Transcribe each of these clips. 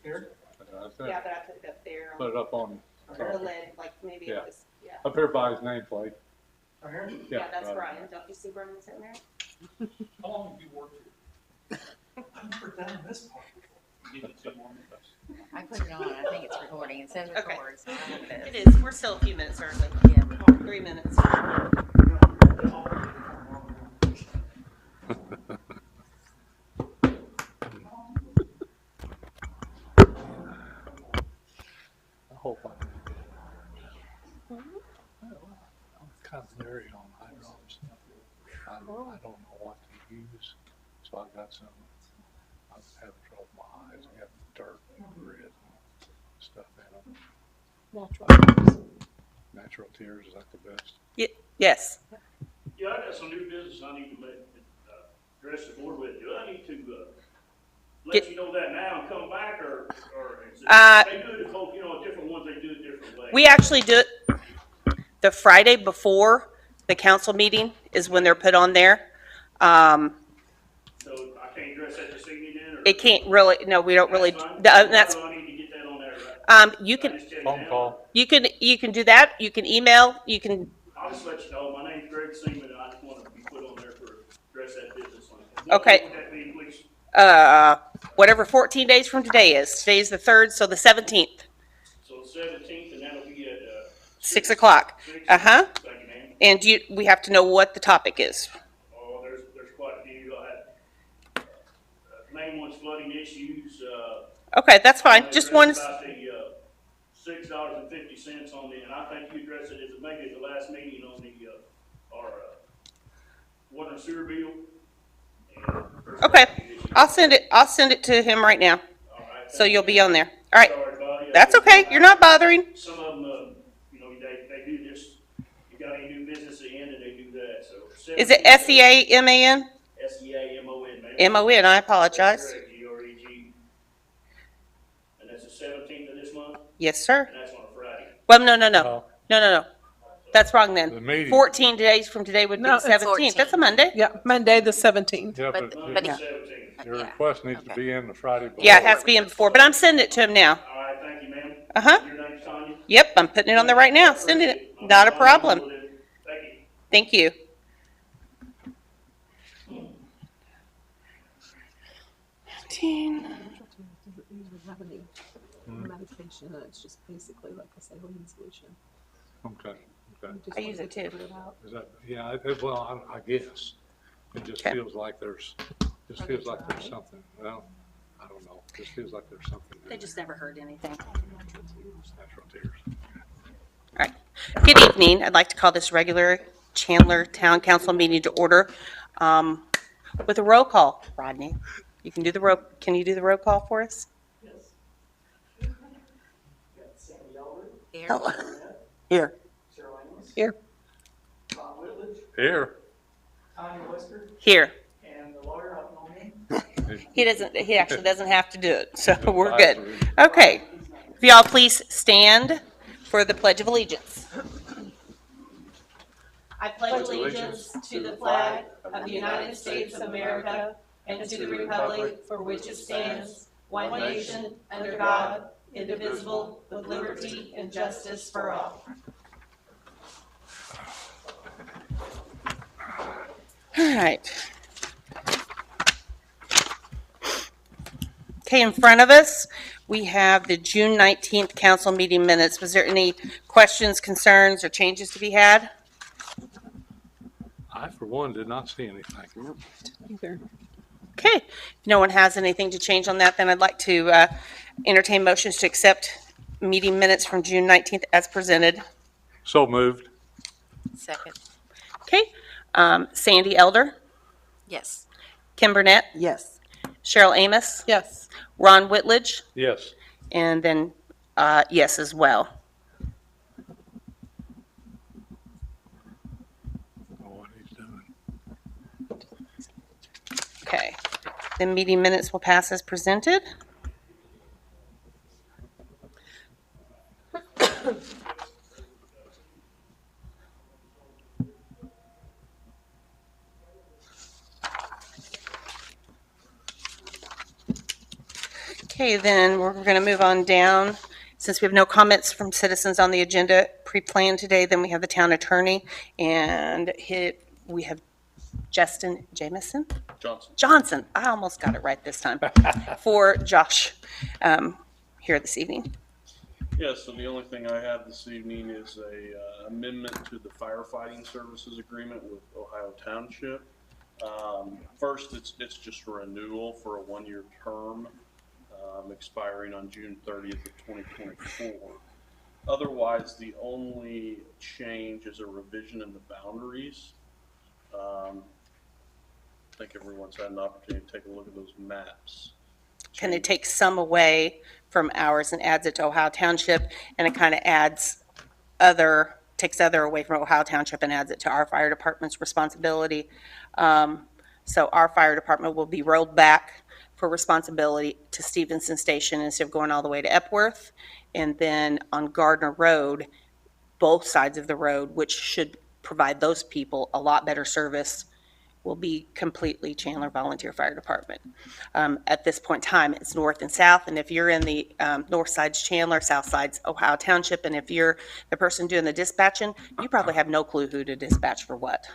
Here? That's it. Yeah, but I put it up there Put on it up on, the lid, like maybe Yeah. it was, yeah. up here by his nameplate. Right here? Yeah, that's right. Brian. Don't you see Brian sitting there? How long have you worked here? I've never done this part before. Give it 2 more minutes. I put it on, I think it's recording, it says Okay. record, so I don't know if It is. We're still a few minutes early. Yeah. 3 minutes. I hope I'm kind of leery on hydraulics. I don't know what to use, so I've got some, I'm having trouble with my eyes, I got dirt and grit and stuff in them. Natural tears, is that the best? Yes. Yeah, I got some new business I need to make, address the board with. Do I need to, let you know that now and come back, or is it, they do it, different ones, they do it different ways? We actually do it the Friday before the council meeting is when they're put on there. So I can't address that this evening then, or? It can't really, no, we don't really, That's fine. that's, So I need to get that on there, right? you I can, just tell you Phone now? call. you can do that. You can email, you can, I'll just let you know, my name's Greg Seaman, and I just want to be put on there for, address that business line. Okay. What would that be, please? whatever 14 days from today is. Today's the 3rd, so the 17th, So the 17th, and that'll be at, 6 o'clock. 6? Uh-huh. Thank you, ma'am. And we have to know what the topic is. Oh, there's quite a few. I had, main one's flooding issues, Okay, that's fine. I Just addressed one, about the, $6.50 on the, and I think you addressed it maybe at the last meeting on the, our, water and sewer bill. And there's Okay. quite a few issues. I'll send it to him right now. All right, So thank you'll you. be on there. All right. Sorry about it. That's okay. You're not bothering. Some of them, they do this, you got any new business at the end, and they do that, so. Is it SEAMAN? SEAMON, ma'am. MON, I apologize. That's correct, GREG. And that's the 17th of this month, Yes, sir. and that's on a Friday. Well, no. No. No. That's wrong The then. meeting. 14 days from today would be No, the it's 17th. That's a Monday. Yeah, Monday, the 17th. Yeah, But- but but Monday, he- 17th. your yeah. request needs to be in the Friday before. Yeah, it has to be in before, but I'm sending it to him now. All right, thank you, ma'am. Uh-huh. Your name's Tanya? Yep, I'm putting it on there right now. Sending it. Not a problem. Thank you. Thank you. 15. Doesn't usually have any medication, it's just basically like a saline solution. Okay. You just I use want it to too. put it out. Is that, yeah, well, I guess. It just Okay. feels like there's something, well, I don't know. Just feels like there's something. They just never heard anything. Natural tears. All right. Good evening. I'd like to call this regular Chandler Town Council meeting to order with a roll call. Rodney, can you do the roll call for us? Here. Here. Here, Bob Whitledge, Here. Tanya Whisker, Here. and the lawyer up on me. He actually doesn't have to do it, so we're good. Okay. If y'all please stand for the Pledge of Allegiance. I pledge allegiance to the flag of the United States of America and to the republic for which it stands, one nation, under God, indivisible, with liberty and justice for all. All right. Okay, in front of us, we have the June 19th council meeting minutes. Was there any questions, concerns, or changes to be had? I, for one, did not see anything. either. Okay, if no one has anything to change on that, then I'd like to entertain motions to accept meeting minutes from June 19th as presented. So moved. Second. Okay, Sandy Elder, Yes. Kim Burnett, Yes. Cheryl Amos, Yes. Ron Whitledge, Yes. and then yes as well. Oh, what he's doing. Okay, the meeting minutes will pass as presented. Okay, then we're going to move on down. Since we have no comments from citizens on the agenda pre-planned today, then we have the town attorney, and we have Justin Jameson? Johnson. I almost got it right this time. For Josh here this evening. Yeah, so the only thing I have this evening is a amendment to the firefighting services agreement with Ohio Township. First, it's just a renewal for a one-year term, expiring on June 30th of 2024. Otherwise, the only change is a revision in the boundaries. I think everyone's had an opportunity to take a look at those maps. Kind of takes some away from ours and adds it to Ohio Township, and it kind of takes other away from Ohio Township and adds it to our fire department's responsibility. So our fire department will be rolled back for responsibility to Stevenson Station instead of going all the way to Epworth. And then on Gardner Road, both sides of the road, which should provide those people a lot better service, will be completely Chandler Volunteer Fire Department. At this point in time, it's north and south, and if you're in the north side's Chandler, south side's Ohio Township, and if you're the person doing the dispatching, you probably have no clue who to dispatch for what.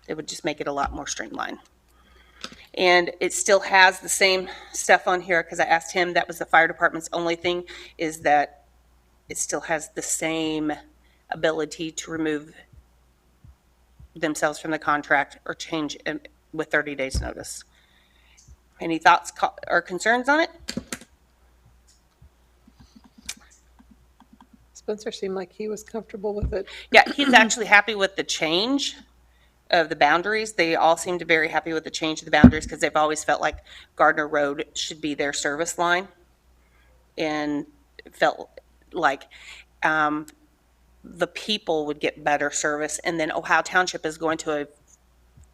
It would just make it a lot more streamlined. And it still has the same stuff on here, because I asked him, that was the fire department's only thing, is that it still has the same ability to remove themselves from the contract or change it with 30 days notice. Any thoughts or concerns on it? Spencer seemed like he was comfortable with it. Yeah, he's actually happy with the change of the boundaries. They all seem to be very happy with the change of the boundaries, because they've always felt like Gardner Road should be their service line, and felt like the people would get better service. And then Ohio Township is going to a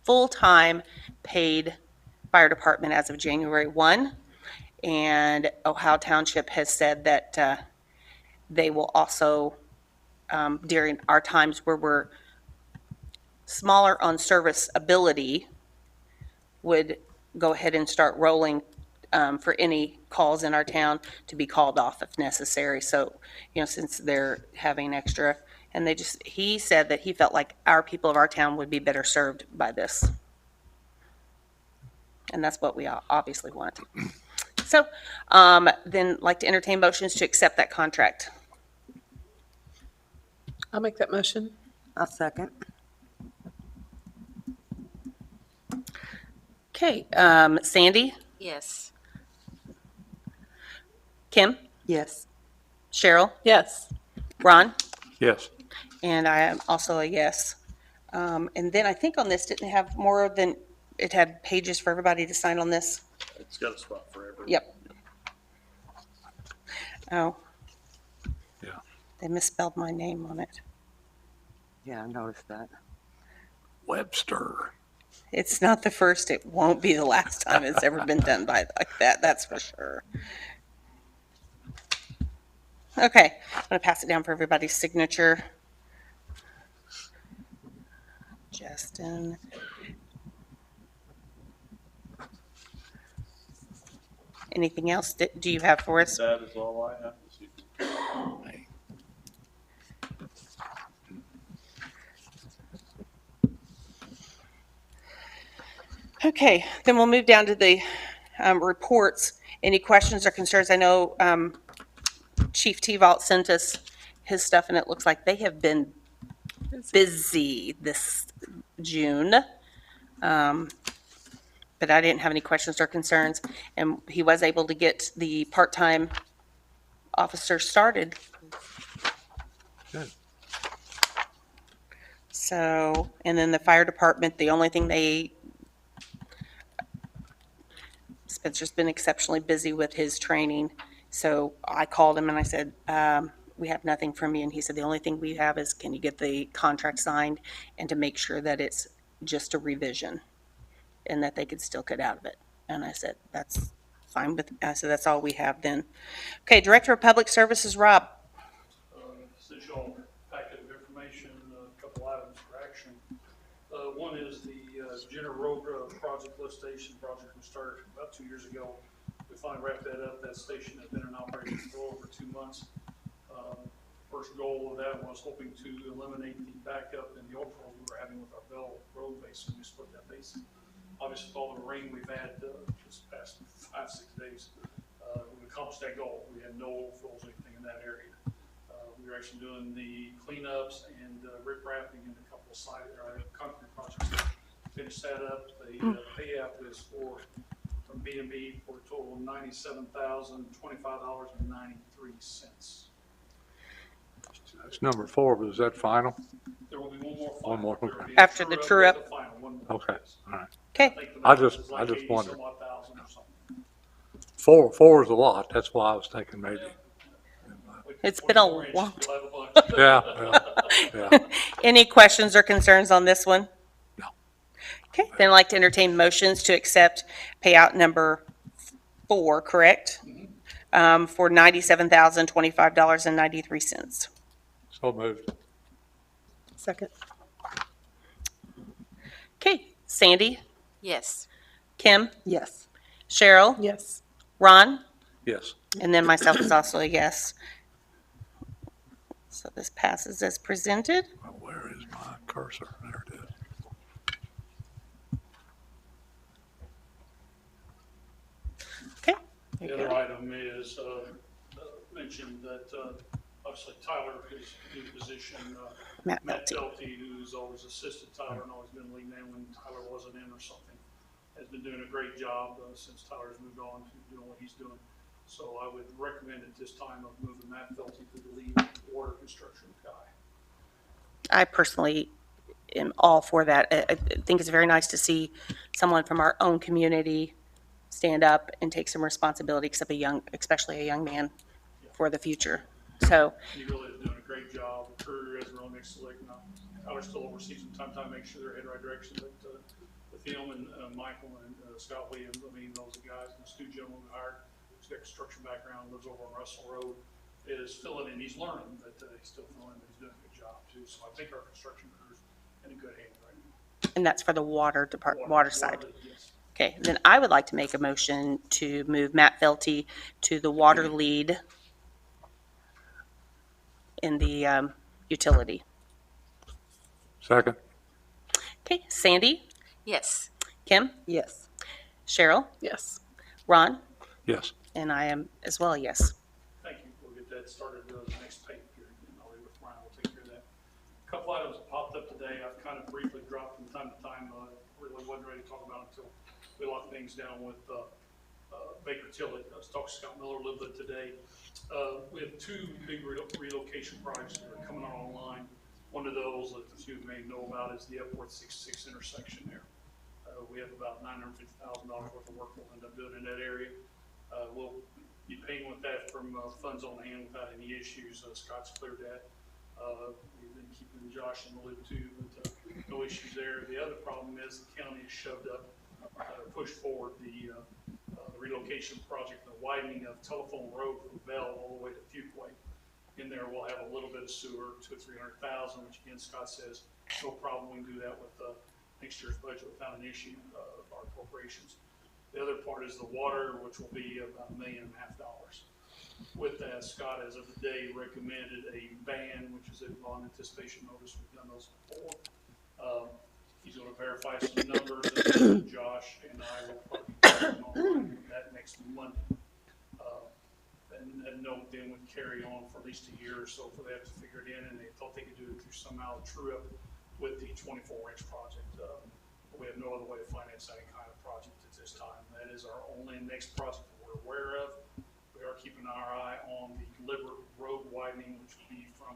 full-time paid fire department as of January 1. And Ohio Township has said that they will also, during our times where we're smaller on service ability, would go ahead and start rolling for any calls in our town to be called off if necessary. So, since they're having extra, and he said that he felt like our people of our town would be better served by this. And that's what we obviously want. So, then like to entertain motions to accept that contract. I'll make that motion. I'll second. Okay, Sandy, Yes. Kim, Yes. Cheryl, Yes. Ron, Yes. and I am also a yes. And then I think on this, didn't have more than, it had pages for everybody to sign on this? It's got a spot for everyone. Yep. Oh. Yeah. They misspelled my name on it. Yeah, I noticed that. Webster. It's not the first, it won't be the last time it's ever been done by like that, that's for sure. Okay, I'm gonna pass it down for everybody's signature. Justin. Anything else that do you have for us? That is all I have this evening. Okay, then we'll move down to the reports. Any questions or concerns? I know Chief T-Vault sent us his stuff, and it looks like they have been busy this June. But I didn't have any questions or concerns, and he was able to get the part-time officer started. Good. So, and then the fire department, the only thing Spencer's been exceptionally busy with his training. So I called him and I said, we have nothing from you. And he said, the only thing we have is, can you get the contract signed and to make sure that it's just a revision and that they could still get out of it. And I said, that's fine I said, that's all we have then. Okay, Director of Public Services, Rob. Since y'all packet of information, a couple items for action. One is the Jenner Road project lift station project we started about 2 years ago with finally wrapped that up. That station has been in operation for over 2 months. First goal of that was hoping to eliminate the backup in the oil patrol we were having with our Bell Road basin. We split that basin. Obviously, with all the rain we've had this past 5-6 days, we accomplished that goal. We had no oil fills or anything in that area. We were actually doing the cleanups and rip wrapping in a couple of concrete projects. Finished that up. The payout is from B&B for a total of $97,025.93. That's number 4, but is that final? There will be one more. One more, There will okay. be a After the true-up. the final, one more. Okay, all right. Okay, think the I max just- is I like just 80 wondered. some odd thousand or something. 4 is a lot. That's why I was thinking maybe. It's been a 24 inch, long you'll have a bunch. Yeah. any questions or concerns on this one? No. Okay, then I'd like to entertain motions to accept payout number 4, correct? For $97,025.93. So moved. Second. Okay, Sandy, Yes. Kim, Yes. Cheryl, Yes. Ron, Yes. and then myself is also a yes. So this passes as presented. Well, where is my cursor? There it is. Okay. The other item is, mentioned that, obviously Tyler, his new position, Matt Matt Felty. Felty, who's always assisted Tyler and always been leading in when Tyler wasn't in or something, has been doing a great job since Tyler's moved on to doing what he's doing. So I would recommend at this time of moving Matt Felty to the lead water construction guy. I personally am all for that. I think it's very nice to see someone from our own community stand up and take some responsibility, especially a young man, for the future. So, He really is doing a great job. The career is real next to Lake now. Tyler still oversees from time to time, make sure they're heading the right direction, but with him and Michael and Scott Williams, I mean, those guys, and Stu Gentleman we hired, who's got construction background, lives over on Russell Road, is filling in. He's learning, but he's still filling in, but he's doing a good job too. So I think our construction crew's in a good hand right now. and that's for the water side. Yes. Okay, then I would like to make a motion to move Matt Felty to the water lead in the utility. Second. Okay, Sandy, Yes. Kim, Yes. Cheryl, Yes. Ron, Yes. and I am as well, yes. Thank you. We'll get that started the next pay period, and I'll leave with Brian. We'll take care of that. A couple items that popped up today. I've kind of briefly dropped from time to time. Really wasn't ready to talk about until we locked things down with Baker Tilly. I was talking to Scott Miller a little bit today. We have 2 big relocation projects that are coming online. One of those that a few may know about is the Epworth 66 intersection there. We have about $950,000 worth of work we'll end up doing in that area. We'll be paying with that from funds on hand without any issues. Scott's cleared that. We've been keeping Josh in the loop too, but no issues there. The other problem is the county has shoved up, pushed forward the relocation project, the widening of Telephone Road from Bell all the way to Fuquay. In there, we'll have a little bit of sewer, $200,000 or $300,000, which again, Scott says, no problem, we can do that with next year's budget without an issue of our appropriations. The other part is the water, which will be about $1.5 million. With that, Scott, as of today, recommended a ban, which is a bond anticipation notice. We've done those before. He's going to verify some numbers, and Josh and I will probably be on that next Monday. And note then would carry on for at least a year or so for they have to figure it in, and they thought they could do it through somehow true up with the 24-inch project. We have no other way to finance any kind of project at this time. That is our only next project that we're aware of. We are keeping our eye on the Libert Road widening, which would be from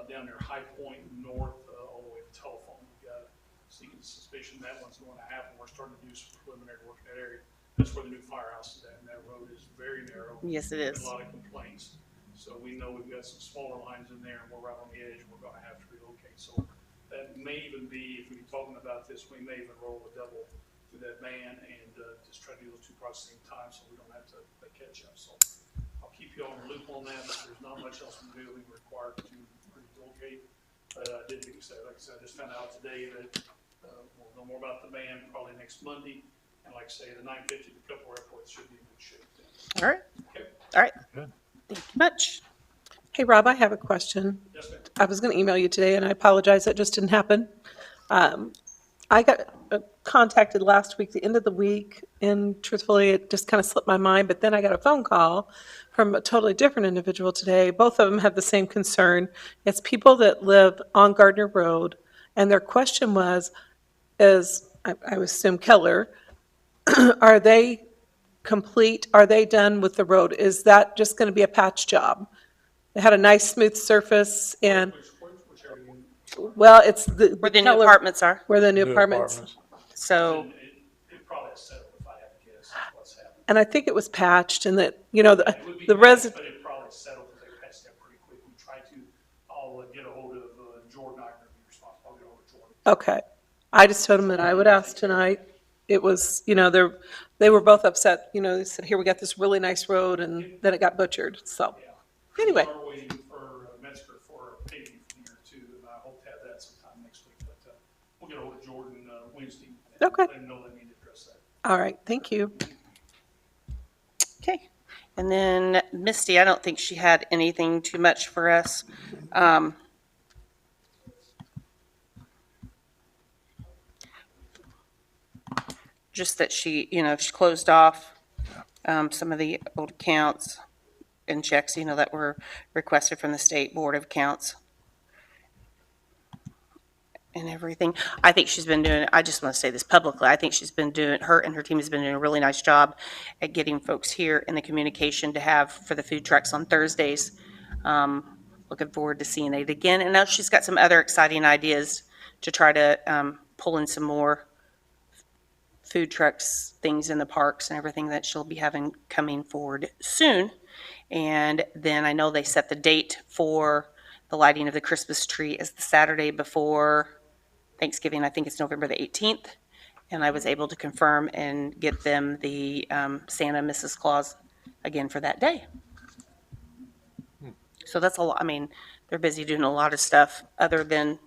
down near High Point north all the way to Telephone. We've got a sneaking suspicion that one's going to happen. We're starting to do some preliminary work in that area. That's where the new firehouse is at, and that road is very narrow. Yes, it is. A lot of complaints. So we know we've got some smaller lines in there, and we're right on the edge. We're going to have to relocate. So that may even be, if we're talking about this, we may even roll a double through that ban and just try to do those 2 projects at the same time so we don't have to catch up. So I'll keep you on the loop on that, but there's not much else we're really required to relocate. But I did think so. Like I said, I just found out today that we'll know more about the ban probably next Monday. And like I say, the 950 to Couple Airport should be in good shape then. All right. All right. Good. Thank you much. Hey, Rob, I have a question. Yes, ma'am. I was going to email you today, and I apologize, that just didn't happen. I got contacted last week, the end of the week, and truthfully, it just kind of slipped my mind, but then I got a phone call from a totally different individual today. Both of them have the same concern. It's people that live on Gardner Road, and their question was, I would assume Keller, are they complete, are they done with the road? Is that just going to be a patch job? They had a nice smooth surface and, Which area you, well, it's the. Where the new Keller- apartments are. Where the new apartments. So, it probably has settled if I had to guess, is what's happened. And I think it was patched and that, you know, It would be the patched, resident, but it probably settled because they patched that pretty quick. We tried to, I'll get a hold of Jordan, I'm gonna be responsible, I'll get a hold of Jordan. okay. I just told them that I would ask tonight. It was, you know, they were both upset, you know, they said, here, we got this really nice road, and then it got butchered, so. Yeah. Anyway. We are waiting for Metzger for a paving from here too, and I hope to have that sometime next week, but we'll get a hold of Jordan Wednesday. And Okay. let him know they need to address that. All right, thank you. okay. And then Misty, I don't think she had anything too much for us. Just that she, you know, she closed off some of the old accounts and checks, you know, that were requested from the State Board of Accounts and everything. I think she's been doing, I just want to say this publicly, I think she's been doing, her and her team has been doing a really nice job at getting folks here in the communication to have for the food trucks on Thursdays. Looking forward to seeing it again. And now she's got some other exciting ideas to try to pull in some more food trucks, things in the parks and everything that she'll be having coming forward soon. And then I know they set the date for the lighting of the Christmas tree as the Saturday before Thanksgiving. I think it's November the 18th. And I was able to confirm and get them the Santa Mrs. Claus again for that day. So that's a lot. I mean, they're busy doing a lot of stuff other than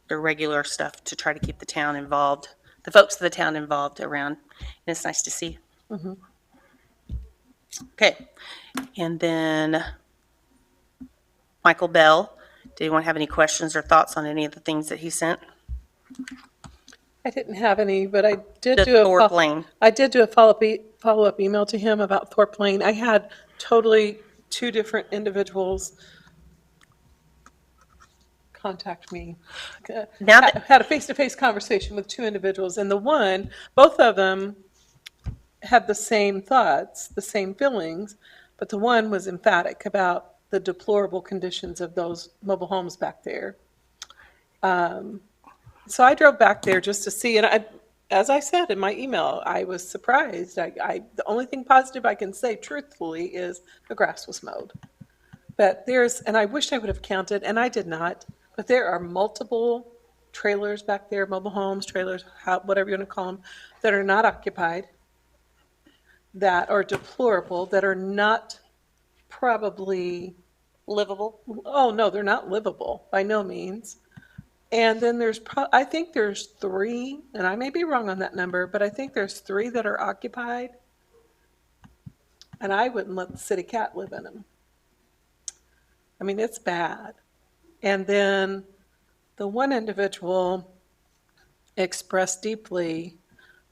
their regular stuff to try to keep the town involved, the folks of the town involved around. And it's nice to see. Okay. And then Michael Bell, did anyone have any questions or thoughts on any of the things that he sent? I didn't have any, but I did The do a. Thorpe Lane. I did do a follow-up email to him about Thorpe Lane. I had totally two different individuals contact me. Now that- Had a face-to-face conversation with two individuals, and both of them had the same thoughts, the same feelings, but the one was emphatic about the deplorable conditions of those mobile homes back there. So I drove back there just to see, and as I said in my email, I was surprised. The only thing positive I can say truthfully is the grass was mowed. But and I wish I would have counted, and I did not, but there are multiple trailers back there, mobile homes, trailers, whatever you want to call them, that are not occupied, that are deplorable, that are not probably, livable. oh no, they're not livable by no means. And then I think there's 3, and I may be wrong on that number, but I think there's 3 that are occupied. And I wouldn't let the city cat live in them. I mean, it's bad. And then the one individual expressed deeply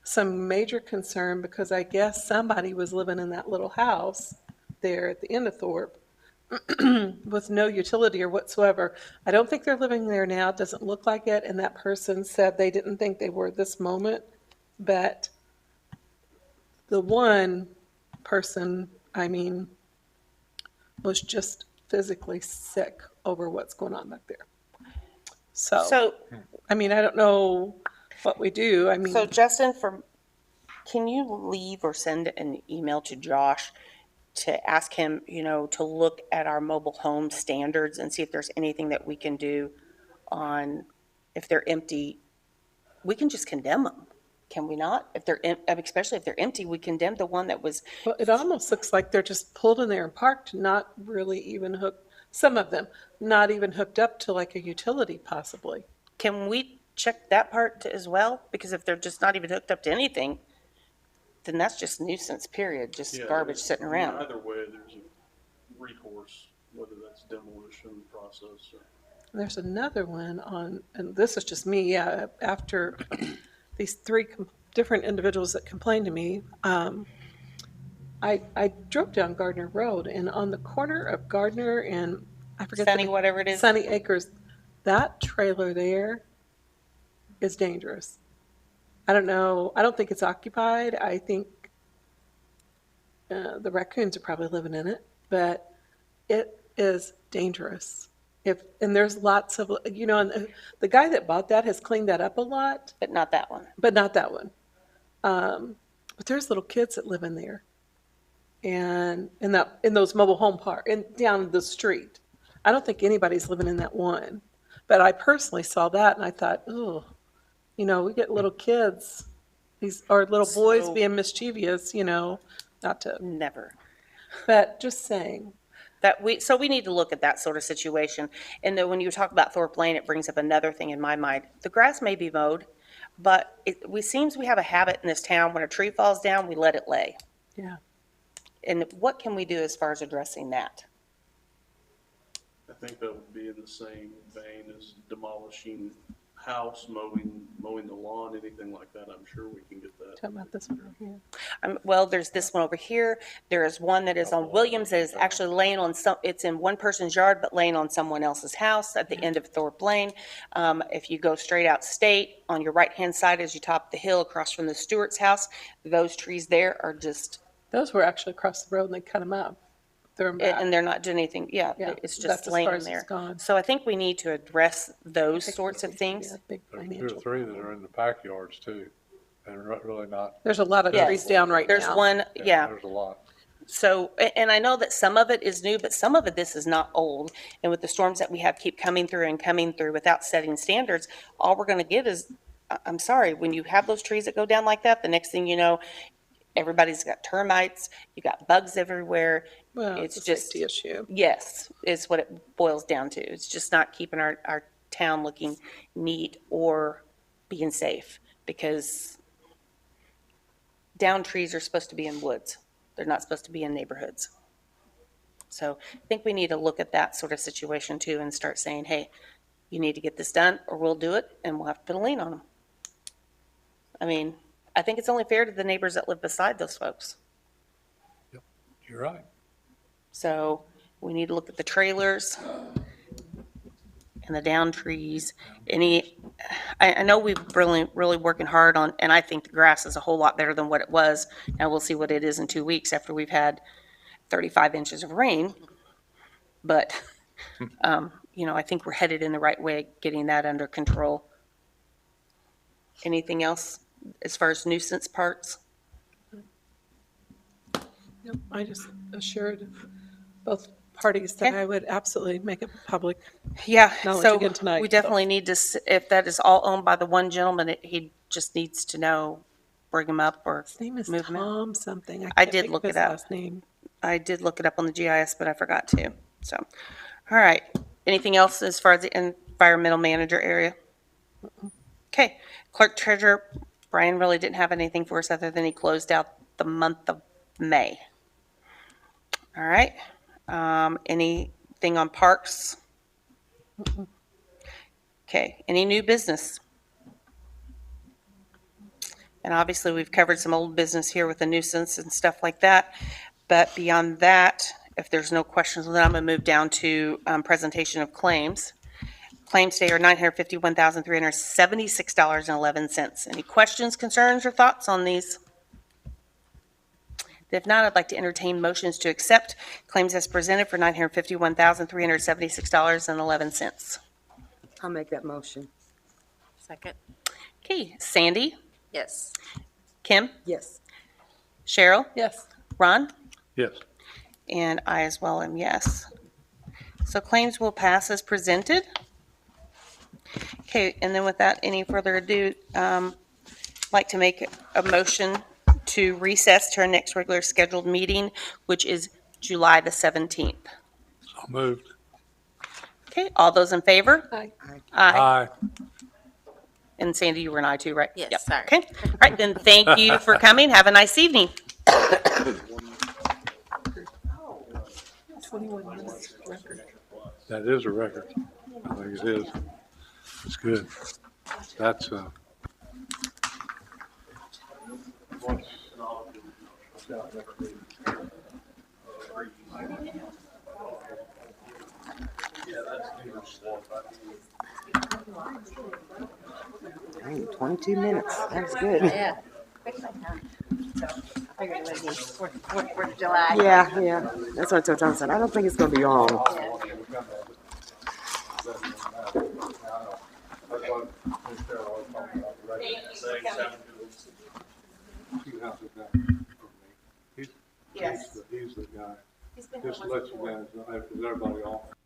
some major concern because I guess somebody was living in that little house there at the end of Thorpe with no utility or whatsoever. I don't think they're living there now. It doesn't look like it. And that person said they didn't think they were at this moment. But the one person, I mean, was just physically sick over what's going on back there. So I mean, I don't know what we do. I mean, So Justin, can you leave or send an email to Josh to ask him, you know, to look at our mobile home standards and see if there's anything that we can do on, if they're empty, we can just condemn them, can we not? If they're, especially if they're empty, we condemn the one that was, well, it almost looks like they're just pulled in there and parked, not really even hooked, some of them, not even hooked up to like a utility possibly. can we check that part as well? Because if they're just not even hooked up to anything, then that's just nuisance, period, just Yeah, garbage there's- sitting around. Either way, there's a recourse, whether that's demolition process or. There's another one on, and this is just me, yeah, after these three different individuals that complained to me, I drove down Gardner Road, and on the corner of Gardner and, I forget the Sunny, name- whatever it is. Sunny Acres, that trailer there is dangerous. I don't know, I don't think it's occupied, I think the raccoons are probably living in it, but it is dangerous. And there's lots of, and the guy that bought that has cleaned that up a lot, But not that one. but not that one. But there's little kids that live in there. And in those mobile home park, and down the street. I don't think anybody's living in that one. But I personally saw that and I thought, oh, we get little kids, or little boys So- being mischievous, not to, Never. but just saying. So we need to look at that sort of situation. And then when you talk about Thorpe Lane, it brings up another thing in my mind. The grass may be mowed, but seems we have a habit in this town, when a tree falls down, we let it lay. Yeah. And what can we do as far as addressing that? I think that would be in the same vein as demolishing house, mowing the lawn, anything like that. I'm sure we can get that. Talking about this one over here. Well, there's this one over here. There is one that is on Williams that is actually laying on it's in one person's yard, but laying on someone else's house at the end of Thorpe Lane. If you go straight out State, on your right-hand side as you top the hill across from the Stewart's house, those trees there are just, Those were actually across the road and they cut them up. Threw them back. and they're not doing anything. Yeah, Yeah, it's that's just as laying far as there. it's gone. So I think we need to address those sorts of Yeah, things. big There's 2 financial. or 3 that are in the backyards too, and really not. There's a lot of Yes. trees down right now. There's one, yeah. There's a lot. So, and I know that some of it is new, but some of it, this is not old. And with the storms that we have keep coming through without setting standards, all we're going to get is, I'm sorry, when you have those trees that go down like that, the next thing you know, everybody's got termites, you got bugs everywhere. Well, It's it's a just- safety issue. Yes, is what it boils down to. It's just not keeping our town looking neat or being safe, because down trees are supposed to be in woods. They're not supposed to be in neighborhoods. So I think we need to look at that sort of situation too and start saying, hey, you need to get this done or we'll do it and we'll have to put a lien on them. I mean, I think it's only fair to the neighbors that live beside those folks. You're right. So we need to look at the trailers and the down trees. I know we've really, really working hard on, and I think the grass is a whole lot better than what it was. Now we'll see what it is in 2 weeks after we've had 35 inches of rain. But, I think we're headed in the right way, getting that under control. Anything else as far as nuisance parts? Yep, I just assured both parties that Okay. I would absolutely make it public. Yeah, Knowledge so again tonight, we so. definitely need to, if that is all owned by the one gentleman, he just needs to know, bring him up, or His name is move him out. Tom something. I can't did think of look his it up. Last name. I did look it up on the GIS, but I forgot to, so. All right, anything else as far as the environmental manager area? Okay, clerk treasurer, Brian really didn't have anything for us other than he closed out the month of May. All right, anything on parks? Okay, any new business? And obviously, we've covered some old business here with the nuisance and stuff like that. But beyond that, if there's no questions, then I'm going to move down to presentation of claims. Claims today are $951,376.11. Any questions, concerns, or thoughts on these? If not, I'd like to entertain motions to accept claims as presented for $951,376.11. I'll make that motion. Second. Okay, Sandy, Yes. Kim, Yes. Cheryl, Yes, Ron? Yes. And I as well am yes. So claims will pass as presented. Okay, and then without any further ado, I'd like to make a motion to recess to our next regular scheduled meeting, which is July the 17th. So moved. Okay, all those in favor? aye. Aye. Aye. And Sandy, you were an I too, right? Yes, Yep. sorry. Okay. All right, then thank you for coming. Have a nice evening. 21 minutes record. That is a record. I think it is. It's good. That's, Dang, 22 minutes. That's good. Yeah. I figured it would be 4th of July. Yeah. That's what I told Thomas. I don't think it's going to be long. he's the guy. Just to let you guys know, because everybody off.